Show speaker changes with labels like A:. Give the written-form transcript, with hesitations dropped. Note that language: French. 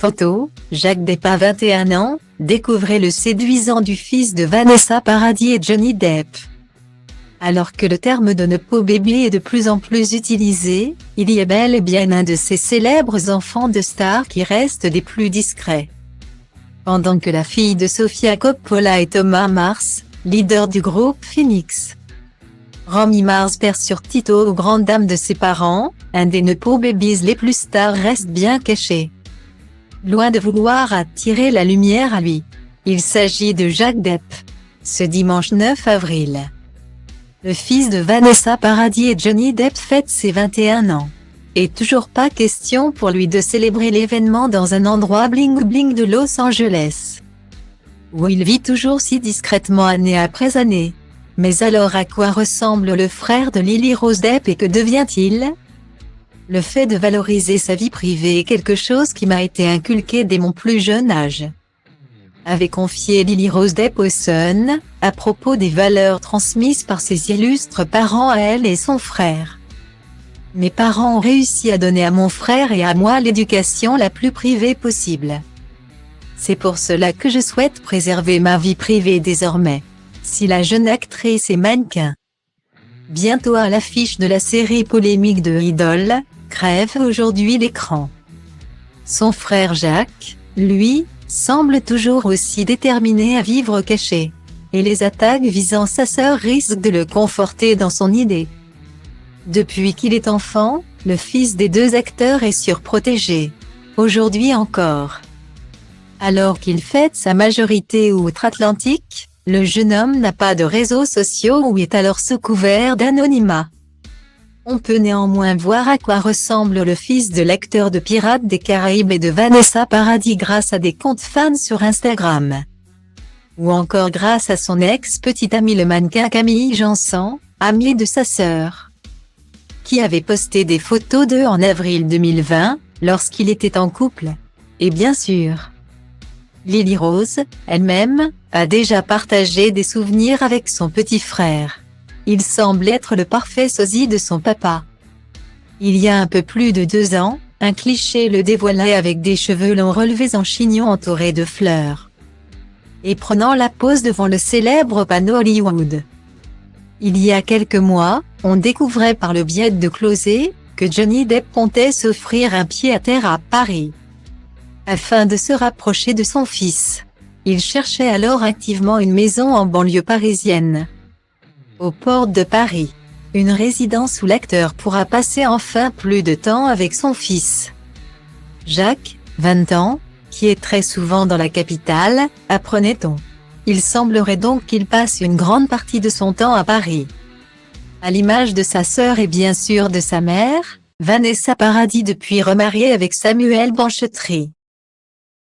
A: Photo, Jacques Depp a 21 ans, découvrez le séduisant du fils de Vanessa Paradis et Johnny Depp. Alors que le terme de Nepo baby est de plus en plus utilisé, il y a bel et bien un de ces célèbres enfants de stars qui restent des plus discrets. Pendant que la fille de Sofia Coppola et Thomas Mars, leader du groupe Phoenix. Romy Mars perd sur Tito aux grandes dames de ses parents, un des Nepo babies les plus stars reste bien caché. Loin de vouloir attirer la lumière à lui. Il s'agit de Jacques Depp. Ce dimanche 9 avril. Le fils de Vanessa Paradis et Johnny Depp fête ses 21 ans. Et toujours pas question pour lui de célébrer l'événement dans un endroit bling-bling de Los Angeles. Où il vit toujours si discrètement année après année. Mais alors à quoi ressemble le frère de Lily Rose Depp et que devient-il? Le fait de valoriser sa vie privée est quelque chose qui m'a été inculqué dès mon plus jeune âge. Avait confié Lily Rose Depp au Sun, à propos des valeurs transmises par ses illustres parents à elle et son frère. Mes parents ont réussi à donner à mon frère et à moi l'éducation la plus privée possible. C'est pour cela que je souhaite préserver ma vie privée désormais. Si la jeune actrice est mannequin, bientôt à l'affiche de la série polémique de Idol, crève aujourd'hui l'écran. Son frère Jacques, lui, semble toujours aussi déterminé à vivre caché. Et les attaques visant sa sœur risquent de le conforter dans son idée. Depuis qu'il est enfant, le fils des deux acteurs est surprotégé. Aujourd'hui encore. Alors qu'il fête sa majorité outre-Atlantique, le jeune homme n'a pas de réseaux sociaux ou est alors sous couvert d'anonymat. On peut néanmoins voir à quoi ressemble le fils de l'acteur de Pirates des Caraïbes et de Vanessa Paradis grâce à des comptes fans sur Instagram. Ou encore grâce à son ex-petite amie le mannequin Camille Jansan, amie de sa sœur. Qui avait posté des photos d'eux en avril 2020, lorsqu'il était en couple. Et bien sûr, Lily Rose, elle-même, a déjà partagé des souvenirs avec son petit frère. Il semble être le parfait sosie de son papa. Il y a un peu plus de 2 ans, un cliché le dévoilait avec des cheveux longs relevés en chignon entourés de fleurs. Et prenant la pose devant le célèbre panneau Hollywood. Il y a quelques mois, on découvrait par le biais de Closet, que Johnny Depp comptait s'offrir un pied-à-terre à Paris. Afin de se rapprocher de son fils. Il cherchait alors activement une maison en banlieue parisienne. Aux portes de Paris. Une résidence où l'acteur pourra passer enfin plus de temps avec son fils. Jacques, 20 ans, qui est très souvent dans la capitale, apprenait-on. Il semblerait donc qu'il passe une grande partie de son temps à Paris. À l'image de sa sœur et bien sûr de sa mère, Vanessa Paradis depuis remariée avec Samuel Benchetry.